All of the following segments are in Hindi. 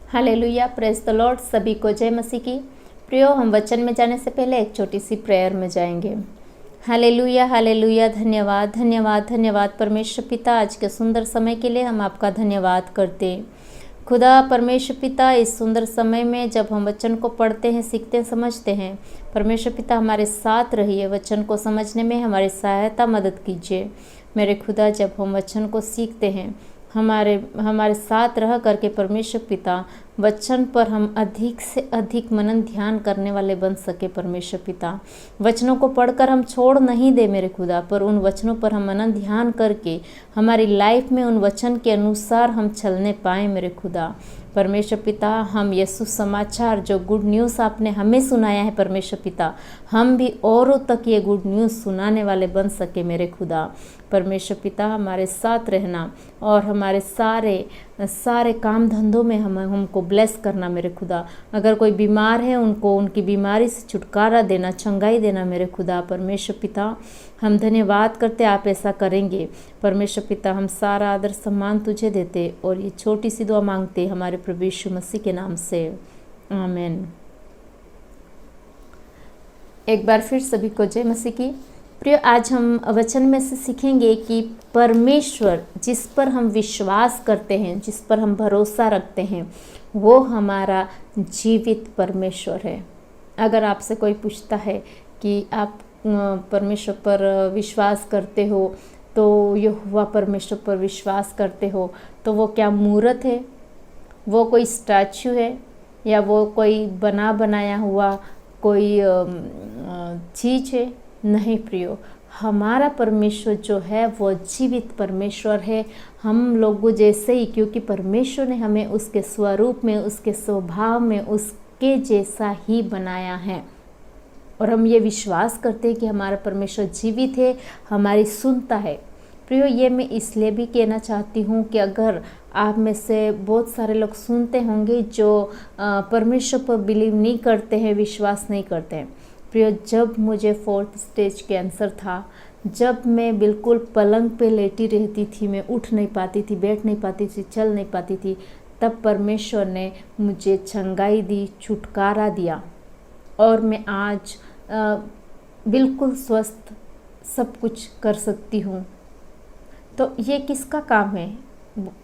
Hallelujah, praise the Lord. सभी को जय मसीह की। प्रियो, हम वचन में जाने से पहले एक छोटी सी प्रेयर में जाएंगे। Hallelujah hallelujah. धन्यवाद धन्यवाद धन्यवाद परमेश्वर पिता, आज के सुंदर समय के लिए हम आपका धन्यवाद करते हैं। खुदा परमेश्वर पिता, इस सुंदर समय में जब हम वचन को पढ़ते हैं, सीखते हैं, समझते हैं, परमेश्वर पिता हमारे साथ रहिए। वचन को समझने में हमारी सहायता मदद कीजिए। मेरे खुदा, जब हम वचन को सीखते हैं, हमारे साथ रह करके परमेश्वर पिता वचन पर हम अधिक से अधिक मनन ध्यान करने वाले बन सके। परमेश्वर पिता, वचनों को पढ़कर हम छोड़ नहीं दे मेरे खुदा, पर उन वचनों पर हम मनन ध्यान करके हमारी लाइफ में उन वचन के अनुसार हम चलने पाएँ मेरे खुदा। परमेश्वर पिता, हम यीशु समाचार जो गुड न्यूज़ आपने हमें सुनाया है परमेश्वर पिता, हम भी औरों तक ये गुड न्यूज़ सुनाने वाले बन सके मेरे खुदा। परमेश्वर पिता, हमारे साथ रहना और हमारे सारे काम धंधों में हमको ब्लेस करना मेरे खुदा। अगर कोई बीमार है, उनको उनकी बीमारी से छुटकारा देना, चंगाई देना मेरे खुदा। परमेश्वर पिता, हम धन्यवाद करते आप ऐसा करेंगे। परमेश्वर पिता, हम सारा आदर सम्मान तुझे देते और ये छोटी सी दुआ मांगते हमारे प्रभु यीशु मसीह के नाम से, आमीन। एक बार फिर सभी को जय मसीह की। प्रिय, आज हम वचन में से सीखेंगे कि परमेश्वर जिस पर हम विश्वास करते हैं, जिस पर हम भरोसा रखते हैं, वो हमारा जीवित परमेश्वर है। अगर आपसे कोई पूछता है कि आप परमेश्वर पर विश्वास करते हो, तो यहोवा परमेश्वर पर विश्वास करते हो, तो वो क्या मूर्त है, वो कोई स्टैचू है, या वो कोई बना बनाया हुआ कोई चीज़ है? नहीं प्रियो, हमारा परमेश्वर जो है वो जीवित परमेश्वर है, हम लोगों जैसे ही, क्योंकि परमेश्वर ने हमें उसके स्वरूप में, उसके स्वभाव में, उसके जैसा ही बनाया है। और हम ये विश्वास करते हैं कि हमारा परमेश्वर जीवित है, हमारी सुनता है। प्रियो, ये मैं इसलिए भी कहना चाहती हूँ कि अगर आप में से बहुत सारे लोग सुनते होंगे जो परमेश्वर पर बिलीव नहीं करते हैं, विश्वास नहीं करते हैं। प्रियो, जब मुझे 4th स्टेज कैंसर था, जब मैं बिल्कुल पलंग पे लेटी रहती थी, मैं उठ नहीं पाती थी, बैठ नहीं पाती थी, चल नहीं पाती थी, तब परमेश्वर ने मुझे चंगाई दी, छुटकारा दिया और मैं आज बिल्कुल स्वस्थ सब कुछ कर सकती हूँ। तो ये किसका काम है?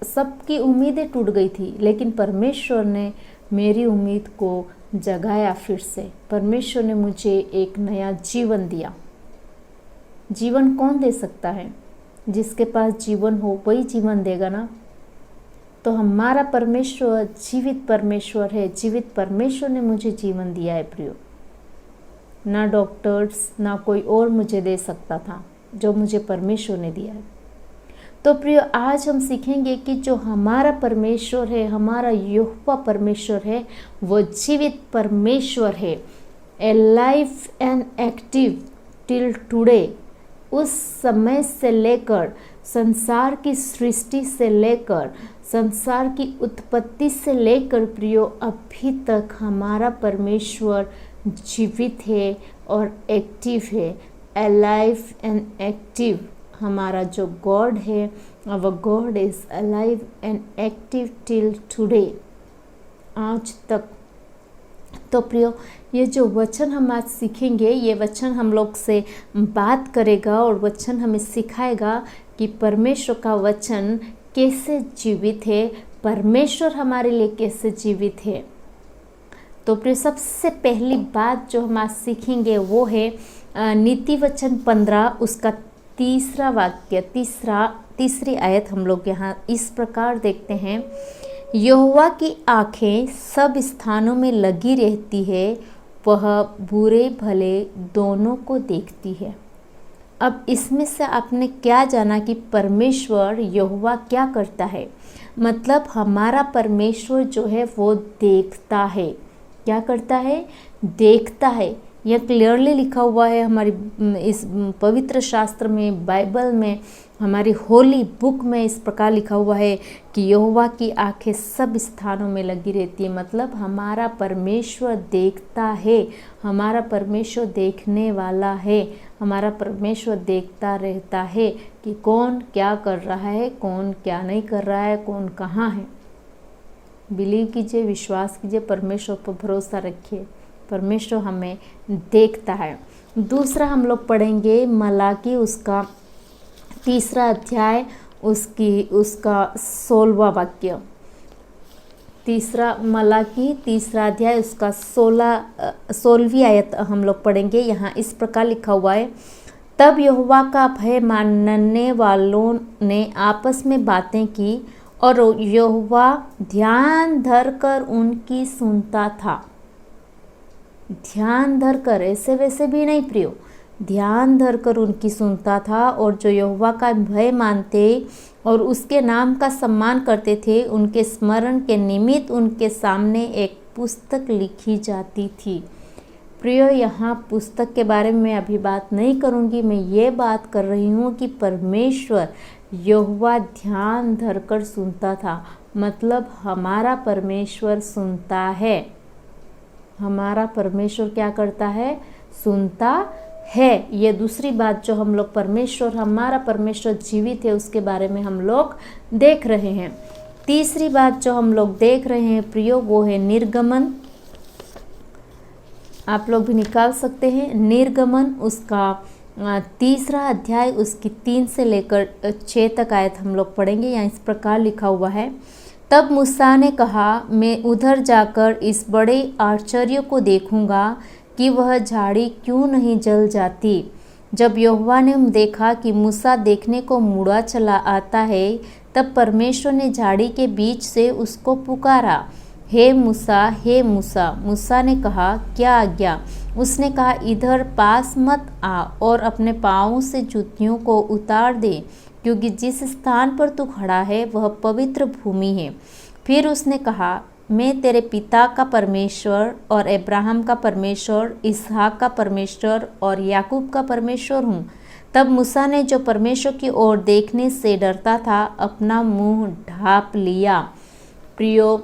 सबकी उम्मीदें टूट गई थी, लेकिन परमेश्वर ने मेरी उम्मीद को जगाया फिर से। परमेश्वर ने मुझे एक नया जीवन दिया। जीवन कौन दे सकता है? जिसके पास जीवन हो वही जीवन देगा ना। तो हमारा परमेश्वर जीवित परमेश्वर है। जीवित परमेश्वर ने मुझे जीवन दिया है प्रियो। ना डॉक्टर्स, ना कोई और मुझे दे सकता था, जो मुझे परमेश्वर ने दिया है। तो प्रियो, आज हम सीखेंगे कि जो हमारा परमेश्वर है, हमारा यहोवा परमेश्वर है, वो जीवित परमेश्वर है, alive and active till today. उस समय से लेकर, संसार की सृष्टि से लेकर, संसार की उत्पत्ति से लेकर प्रियो, अभी तक हमारा परमेश्वर जीवित है और एक्टिव है। अलाइव एंड एक्टिव हमारा जो गॉड है, our God is alive and active till today, आज तक। तो प्रियो, ये जो वचन हम आज सीखेंगे, ये वचन हम लोग से बात करेगा और वचन हमें सिखाएगा कि परमेश्वर का वचन कैसे जीवित है, परमेश्वर हमारे लिए कैसे जीवित है। तो प्रियो, सबसे पहली बात जो हम आज सीखेंगे वो है नीति वचन 15 उसका तीसरा वाक्य, तीसरी आयत हम लोग यहाँ इस प्रकार देखते हैं, यहोवा की आँखें सब स्थानों में लगी रहती है, वह बुरे भले दोनों को देखती है। अब इसमें से आपने क्या जाना कि परमेश्वर यहोवा क्या करता है? मतलब हमारा परमेश्वर जो है वो देखता है। क्या करता है? देखता है। यह क्लियरली लिखा हुआ है हमारी इस पवित्र शास्त्र में, बाइबल में, हमारी होली बुक में इस प्रकार लिखा हुआ है कि यहोवा की आंखें सब स्थानों में लगी रहती है। मतलब हमारा परमेश्वर देखता है, हमारा परमेश्वर देखने वाला है, हमारा परमेश्वर देखता रहता है कि कौन क्या कर रहा है, कौन क्या नहीं कर रहा है, कौन कहाँ है। बिलीव कीजिए, विश्वास कीजिए, परमेश्वर पर भरोसा रखिए, परमेश्वर हमें देखता है। दूसरा हम लोग पढ़ेंगे मलाकी उसका 3 अध्याय उसका 16वां वाक्य। मलाकी 3 अध्याय उसका 16वीं आयत हम लोग पढ़ेंगे। यहाँ इस प्रकार लिखा हुआ है, तब यहोवा का भय मानने वालों ने आपस में बातें की और यहोवा ध्यान धरकर उनकी सुनता था। ध्यान धरकर, ऐसे वैसे भी नहीं प्रियो, ध्यान धरकर उनकी सुनता था। और जो यहोवा का भय मानते और उसके नाम का सम्मान करते थे, उनके स्मरण के निमित्त उनके सामने एक पुस्तक लिखी जाती थी। प्रियो, यहाँ पुस्तक के बारे में मैं अभी बात नहीं करूँगी। मैं ये बात कर रही हूँ कि परमेश्वर यहोवा ध्यान धरकर सुनता था। मतलब हमारा परमेश्वर सुनता है। हमारा परमेश्वर क्या करता है? सुनता है। ये दूसरी बात जो हम लोग हमारा परमेश्वर जीवित है उसके बारे में हम लोग देख रहे हैं। तीसरी बात जो हम लोग देख रहे हैं प्रियो, वो है निर्गमन। आप लोग भी निकाल सकते हैं। निर्गमन उसका 3 अध्याय उसकी 3 से लेकर 6 तक आयत हम लोग पढ़ेंगे। यहाँ इस प्रकार लिखा हुआ है, तब मूसा ने कहा, मैं उधर जाकर इस बड़े आश्चर्य को देखूंगा कि वह झाड़ी क्यों नहीं जल जाती। जब यहोवा ने देखा कि मूसा देखने को मुड़ा चला आता है, तब परमेश्वर ने झाड़ी के बीच से उसको पुकारा, हे मूसा, हे मूसा। मूसा ने कहा, क्या आज्ञा? उसने कहा, इधर पास मत आ और अपने पाँवों से जूतियों को उतार दे, क्योंकि जिस स्थान पर तू खड़ा है वह पवित्र भूमि है। फिर उसने कहा, मैं तेरे पिता का परमेश्वर और अब्राहम का परमेश्वर, इसहाक का परमेश्वर और याकूब का परमेश्वर हूँ। तब मूसा ने, जो परमेश्वर की ओर देखने से डरता था, अपना मुंह ढाँप लिया। प्रियो,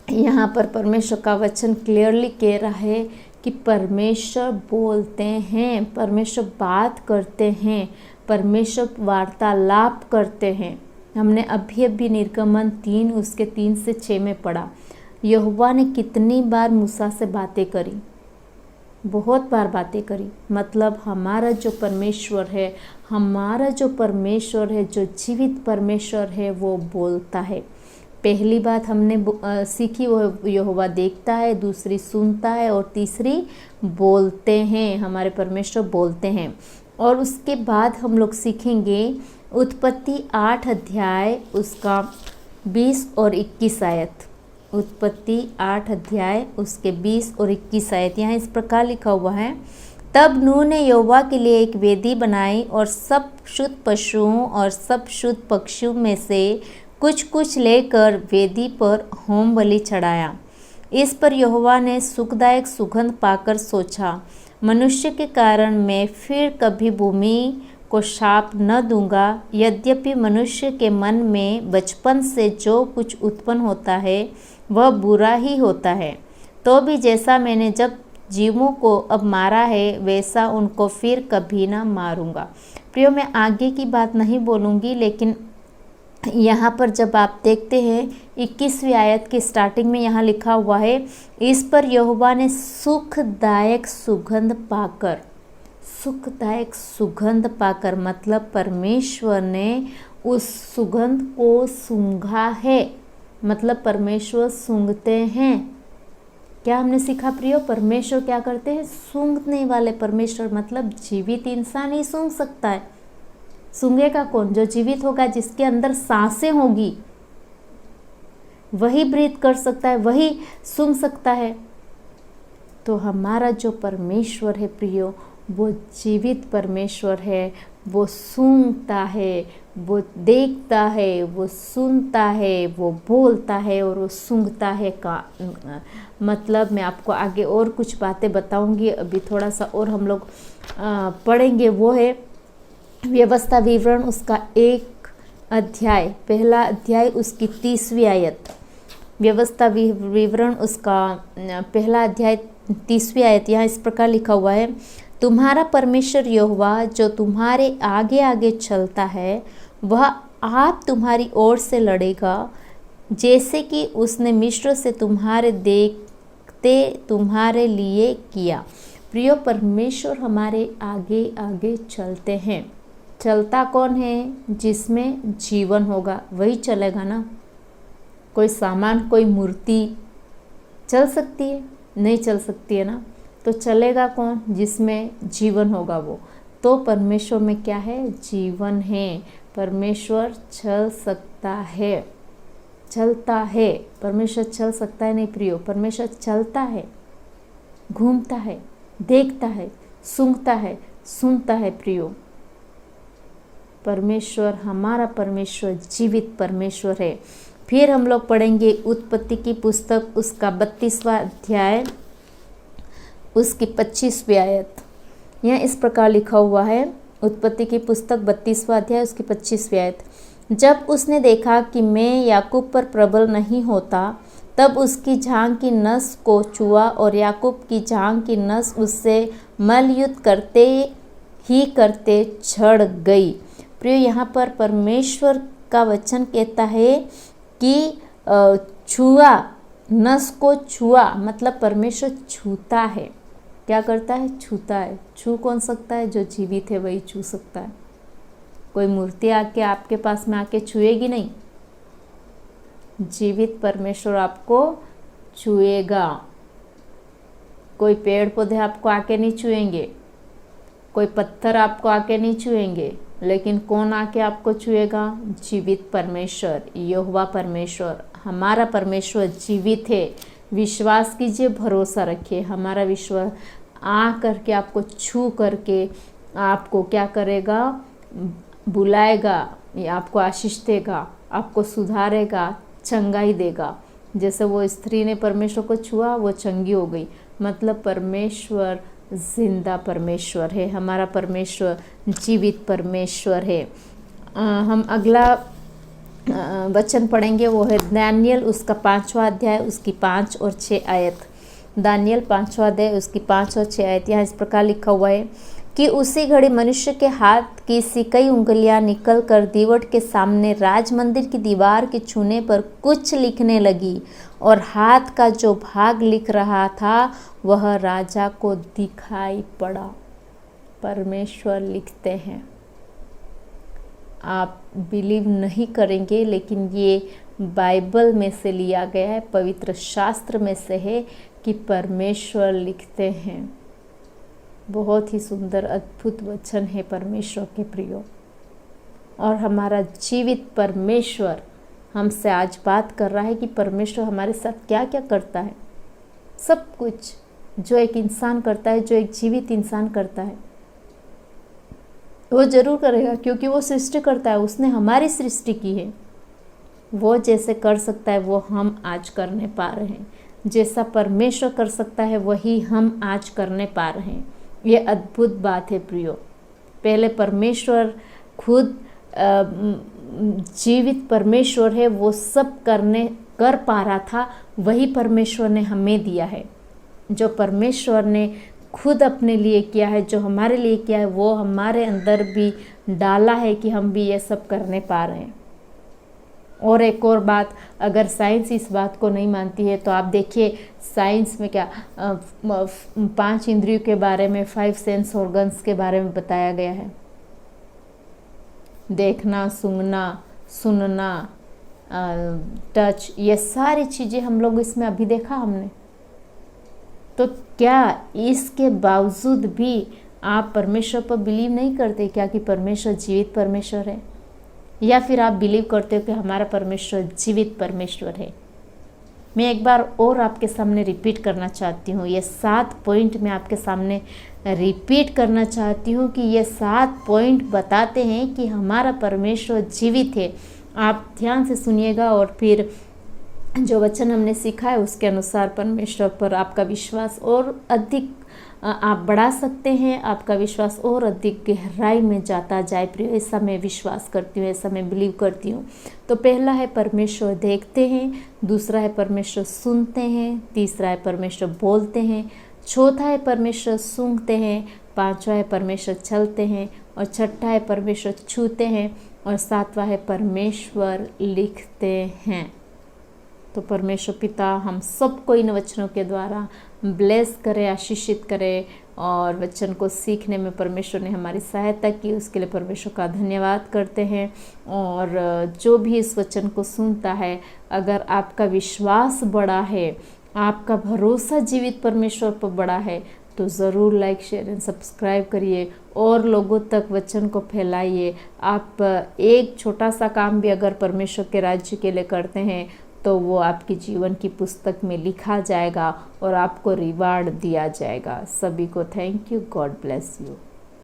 यहाँ पर परमेश्वर का वचन क्लियरली कह रहा है कि परमेश्वर बोलते हैं, परमेश्वर बात करते हैं, परमेश्वर वार्तालाप करते हैं। हमने अभी निर्गमन 3 उसके 3 से 6 में पढ़ा। यहोवा ने कितनी बार मूसा से बातें करी? बहुत बार बातें करी। मतलब हमारा जो परमेश्वर है, जो जीवित परमेश्वर है, वो बोलता है। पहली बात हमने सीखी वो यहोवा देखता है, दूसरी सुनता है और तीसरी बोलते हैं। हमारे परमेश्वर बोलते हैं। और उसके बाद हम लोग सीखेंगे उत्पत्ति 8 अध्याय उसका 20 और 21 आयत। उत्पत्ति 8 अध्याय उसके 20 और 21 आयत। यहाँ इस प्रकार लिखा हुआ है, तब नूह ने यहोवा के लिए एक वेदी बनाई और सब शुद्ध पशुओं और सब शुद्ध पक्षियों में से कुछ कुछ लेकर वेदी पर होम बलि चढ़ाया। इस पर यहोवा ने सुखदायक सुगंध पाकर सोचा, मनुष्य के कारण मैं फिर कभी भूमि को शाप न दूंगा। यद्यपि मनुष्य के मन में बचपन से जो कुछ उत्पन्न होता है वह बुरा ही होता है, तो भी जैसा मैंने जब जीवों को अब मारा है वैसा उनको फिर कभी ना मारूंगा। प्रियो, मैं आगे की बात नहीं बोलूँगी, लेकिन यहाँ पर जब आप देखते हैं 21वीं आयत की स्टार्टिंग में यहाँ लिखा हुआ है, इस पर यहोवा ने सुखदायक सुगंध पाकर, मतलब परमेश्वर ने उस सुगंध को सूंघा है। मतलब परमेश्वर सूंघते हैं। क्या हमने सीखा प्रियो? परमेश्वर क्या करते हैं? सूंघने वाले परमेश्वर। मतलब जीवित इंसान ही सूंघ सकता है। सूंघेगा कौन? जो जीवित होगा, जिसके अंदर सांसें होगी, वही ब्रीथ कर सकता है, वही सूंघ सकता है। तो हमारा जो परमेश्वर है प्रियो, वो जीवित परमेश्वर है। वो सूंघता है, वो देखता है, वो सुनता है, वो बोलता है और वो सूंघता है का मतलब मैं आपको आगे और कुछ बातें बताऊंगी। अभी थोड़ा सा और हम लोग पढ़ेंगे। वो है व्यवस्था विवरण उसका 1 अध्याय, पहला अध्याय उसकी 30वीं आयत। व्यवस्था विवरण उसका पहला अध्याय 30वीं आयत। यहाँ इस प्रकार लिखा हुआ है, तुम्हारा परमेश्वर यहोवा जो तुम्हारे आगे आगे चलता है, वह आप तुम्हारी ओर से लड़ेगा। जैसे कि उसने मिस्र से तुम्हारे देखते तुम्हारे लिए किया। प्रियो, परमेश्वर हमारे आगे आगे चलते हैं। चलता कौन है? जिसमें जीवन होगा वही चलेगा ना। कोई सामान, कोई मूर्ति चल सकती है? नहीं चल सकती है ना। तो चलेगा कौन? जिसमें जीवन होगा वो। तो परमेश्वर में क्या है? जीवन है। परमेश्वर चल सकता है, चलता है। परमेश्वर चल सकता है नहीं प्रियो, परमेश्वर चलता है, घूमता है, देखता है, सूंघता है, सुनता है प्रियो। परमेश्वर, हमारा परमेश्वर जीवित परमेश्वर है। फिर हम लोग पढ़ेंगे उत्पत्ति की पुस्तक, उसका 32वां अध्याय, उसकी 25वीं आयत। यहाँ इस प्रकार लिखा हुआ है, उत्पत्ति की पुस्तक 32वां अध्याय, उसकी 25वीं आयत। जब उसने देखा कि मैं याकूब पर प्रबल नहीं होता, तब उसकी जांघ की नस को छुआ और याकूब की जांघ की नस उससे मल्लयुद्ध करते ही करते झड़ गई। प्रिय, यहाँ पर परमेश्वर का वचन कहता है कि छुआ, नस को छुआ, मतलब परमेश्वर छूता है। क्या करता है? छूता है। छू कौन सकता है? जो जीवित है वही छू सकता है। कोई मूर्ति आके आपके पास में आके छुएगी नहीं। जीवित परमेश्वर आपको छुएगा। कोई पेड़ पौधे आपको आके नहीं छुएंगे, कोई पत्थर आपको आके नहीं छुएंगे, लेकिन कौन आके आपको छुएगा? जीवित परमेश्वर, यहोवा परमेश्वर। हमारा परमेश्वर जीवित है। विश्वास कीजिए, भरोसा रखिए। हमारा विश्वास आ करके आपको छू करके आपको क्या करेगा? बुलाएगा, या आपको आशीष देगा, आपको सुधारेगा, चंगाई देगा। जैसे वो स्त्री ने परमेश्वर को छुआ, वो चंगी हो गई। मतलब परमेश्वर जिंदा परमेश्वर है। हमारा परमेश्वर जीवित परमेश्वर है। हम अगला वचन पढ़ेंगे, वो है दानियल, उसका 5वां अध्याय, उसकी 5 और 6 आयत। दानियल 5वां अध्याय, उसकी 5 और 6 आयत। यहाँ इस प्रकार लिखा हुआ है कि उसी घड़ी मनुष्य के हाथ की सी कई उंगलियां निकल कर दीवट के सामने राज मंदिर की दीवार के छूने पर कुछ लिखने लगी, और हाथ का जो भाग लिख रहा था वह राजा को दिखाई पड़ा। परमेश्वर लिखते हैं। आप बिलीव नहीं करेंगे, लेकिन ये बाइबल में से लिया गया है, पवित्र शास्त्र में से है कि परमेश्वर लिखते हैं। बहुत ही सुंदर अद्भुत वचन है परमेश्वर के प्रियो। और हमारा जीवित परमेश्वर हमसे आज बात कर रहा है कि परमेश्वर हमारे साथ क्या क्या करता है। सब कुछ जो एक इंसान करता है, जो एक जीवित इंसान करता है, वो जरूर करेगा, क्योंकि वो सृष्टि करता है। उसने हमारी सृष्टि की है। वो जैसे कर सकता है वो हम आज करने पा रहे हैं। जैसा परमेश्वर कर सकता है वही हम आज करने पा रहे हैं। ये अद्भुत बात है प्रियो। पहले परमेश्वर खुद जीवित परमेश्वर है, वो सब कर पा रहा था, वही परमेश्वर ने हमें दिया है। जो परमेश्वर ने खुद अपने लिए किया है, जो हमारे लिए किया है, वो हमारे अंदर भी डाला है कि हम भी ये सब करने पा रहे हैं। और एक और बात, अगर साइंस इस बात को नहीं मानती है तो आप देखिए साइंस में क्या 5 इंद्रियों के बारे में, 5 सेंस ऑर्गन्स के बारे में बताया गया है। देखना, सूंघना, सुनना, टच, ये सारी चीज़ें हम लोग इसमें अभी देखा हमने। तो क्या इसके बावजूद भी आप परमेश्वर पर बिलीव नहीं करते क्या कि परमेश्वर जीवित परमेश्वर है? या फिर आप बिलीव करते हो कि हमारा परमेश्वर जीवित परमेश्वर है? मैं एक बार और आपके सामने रिपीट करना चाहती हूँ। ये 7 पॉइंट मैं आपके सामने रिपीट करना चाहती हूँ कि ये 7 पॉइंट बताते हैं कि हमारा परमेश्वर जीवित है। आप ध्यान से सुनिएगा और फिर जो वचन हमने सीखा है उसके अनुसार परमेश्वर पर आपका विश्वास और अधिक आप बढ़ा सकते हैं। आपका विश्वास और अधिक गहराई में जाता जाए प्रिय, ऐसा मैं विश्वास करती हूँ, ऐसा मैं बिलीव करती हूँ। तो पहला है परमेश्वर देखते हैं, दूसरा है परमेश्वर सुनते हैं, तीसरा है परमेश्वर बोलते हैं, चौथा है परमेश्वर सूंघते हैं, पांचवा है परमेश्वर चलते हैं, और छठा है परमेश्वर छूते हैं, और सातवां है परमेश्वर लिखते हैं। तो परमेश्वर पिता हम सबको इन वचनों के द्वारा ब्लेस करे, आशीषित करे, और वचन को सीखने में परमेश्वर ने हमारी सहायता की, उसके लिए परमेश्वर का धन्यवाद करते हैं। और जो भी इस वचन को सुनता है, अगर आपका विश्वास बड़ा है, आपका भरोसा जीवित परमेश्वर पर बड़ा है, तो ज़रूर लाइक, शेयर एंड सब्सक्राइब करिए और लोगों तक वचन को फैलाइए। आप एक छोटा सा काम भी अगर परमेश्वर के राज्य के लिए करते हैं तो वो आपके जीवन की पुस्तक में लिखा जाएगा और आपको रिवार्ड दिया जाएगा। सभी को thank you. God bless you.